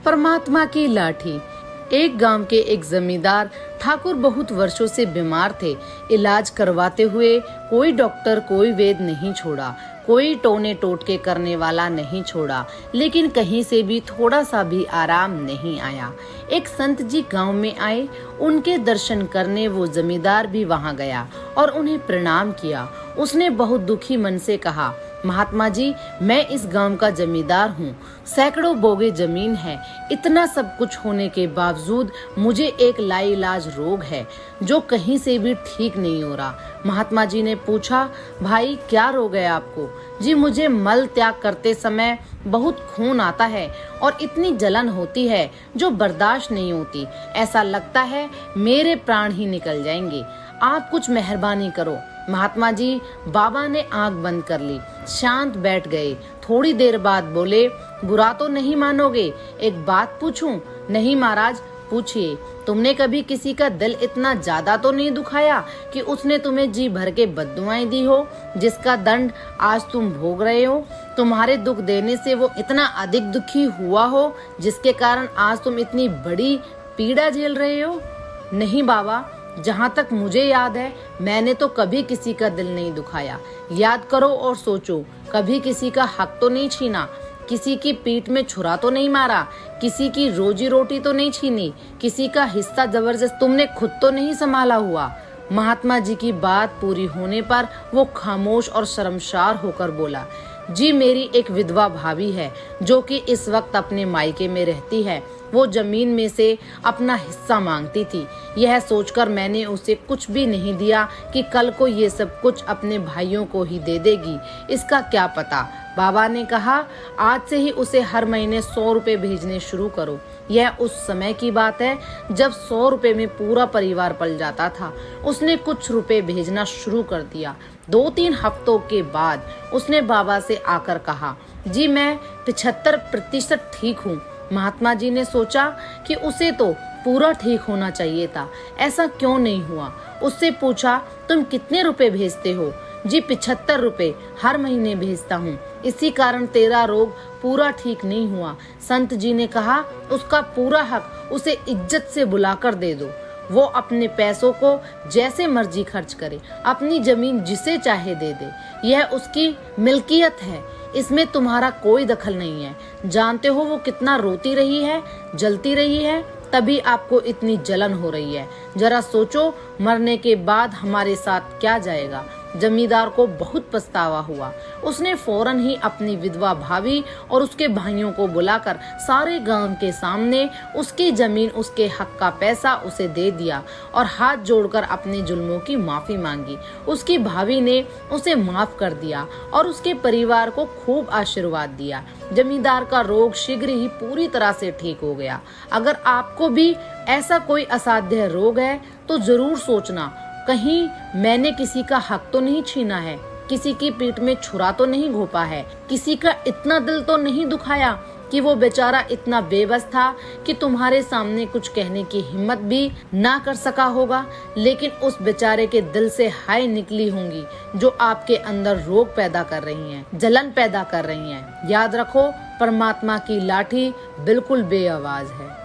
परमात्मा की लाठी। एक गांव के एक जमींदार ठाकुर बहुत वर्षों से बीमार थे। इलाज करवाते हुए कोई डॉक्टर, कोई वैद्य नहीं छोड़ा, कोई टोने टोटके करने वाला नहीं छोड़ा, लेकिन कहीं से भी थोड़ा सा भी आराम नहीं आया। एक संत जी गांव में आए। उनके दर्शन करने वो जमींदार भी वहां गया और उन्हें प्रणाम किया। उसने बहुत दुखी मन से कहा, महात्मा जी, मैं इस गांव का जमींदार हूँ। सैकड़ों बोगे जमीन है। इतना सब कुछ होने के बावजूद मुझे एक लाइलाज रोग है जो कहीं से भी ठीक नहीं हो रहा। महात्मा जी ने पूछा, भाई क्या रोग है आपको? जी, मुझे मल त्याग करते समय बहुत खून आता है और इतनी जलन होती है जो बर्दाश्त नहीं होती। ऐसा लगता है मेरे प्राण ही निकल जाएंगे। आप कुछ मेहरबानी करो। महात्मा जी बाबा ने आंख बंद कर ली, शांत बैठ गए। थोड़ी देर बाद बोले, बुरा तो नहीं मानोगे, एक बात पूछूं? नहीं महाराज, पूछिए। तुमने कभी किसी का दिल इतना ज्यादा तो नहीं दुखाया कि उसने तुम्हें जी भर के बद्दुआएं दी हो, जिसका दंड आज तुम भोग रहे हो? तुम्हारे दुख देने से वो इतना अधिक दुखी हुआ हो जिसके कारण आज तुम इतनी बड़ी पीड़ा झेल रहे हो? नहीं बाबा, जहाँ तक मुझे याद है मैंने तो कभी किसी का दिल नहीं दुखाया। याद करो और सोचो, कभी किसी का हक तो नहीं छीना, किसी की पीठ में छुरा तो नहीं मारा, किसी की रोजी रोटी तो नहीं छीनी, किसी का हिस्सा जबरदस्त तुमने खुद तो नहीं संभाला हुआ। महात्मा जी की बात पूरी होने पर वो खामोश और शर्मसार होकर बोला, जी मेरी एक विधवा भाभी है जो कि इस वक्त अपने मायके में रहती है। वो जमीन में से अपना हिस्सा मांगती थी। यह सोचकर मैंने उसे कुछ भी नहीं दिया कि कल को ये सब कुछ अपने भाइयों को ही दे देगी। इसका क्या पता। बाबा ने कहा, आज से ही उसे हर महीने 100 रुपए भेजने शुरू करो। यह उस समय की बात है जब 100 रुपए में पूरा परिवार पल जाता था। उसने कुछ रुपए भेजना शुरू कर दिया। 2-3 हफ्तों के बाद उसने बाबा से आकर कहा, जी मैं 75% ठीक हूँ। महात्मा जी ने सोचा कि उसे तो पूरा ठीक होना चाहिए था, ऐसा क्यों नहीं हुआ। उससे पूछा, तुम कितने रुपए भेजते हो? जी 75 रुपए हर महीने भेजता हूँ, इसी कारण तेरा रोग पूरा ठीक नहीं हुआ। संत जी ने कहा, उसका पूरा हक उसे इज्जत से बुलाकर दे दो। वो अपने पैसों को जैसे मर्जी खर्च करे, अपनी जमीन जिसे चाहे दे दे। यह उसकी मिल्कियत है, इसमें तुम्हारा कोई दखल नहीं है। जानते हो वो कितना रोती रही है, जलती रही है, तभी आपको इतनी जलन हो रही है। जरा सोचो, मरने के बाद हमारे साथ क्या जाएगा। जमींदार को बहुत पछतावा हुआ। उसने फौरन ही अपनी विधवा भाभी और उसके भाइयों को बुलाकर सारे गांव के सामने उसकी जमीन, उसके हक का पैसा उसे दे दिया और हाथ जोड़कर अपने जुल्मों की माफी मांगी। उसकी भाभी ने उसे माफ कर दिया और उसके परिवार को खूब आशीर्वाद दिया। जमींदार का रोग शीघ्र ही पूरी तरह से ठीक हो गया। अगर आपको भी ऐसा कोई असाध्य रोग है तो जरूर सोचना, कहीं मैंने किसी का हक तो नहीं छीना है, किसी की पीठ में छुरा तो नहीं घोंपा है, किसी का इतना दिल तो नहीं दुखाया कि वो बेचारा इतना बेबस था कि तुम्हारे सामने कुछ कहने की हिम्मत भी ना कर सका होगा। लेकिन उस बेचारे के दिल से हाय निकली होंगी जो आपके अंदर रोग पैदा कर रही हैं, जलन पैदा कर रही हैं। याद रखो, परमात्मा की लाठी बिल्कुल बेआवाज है।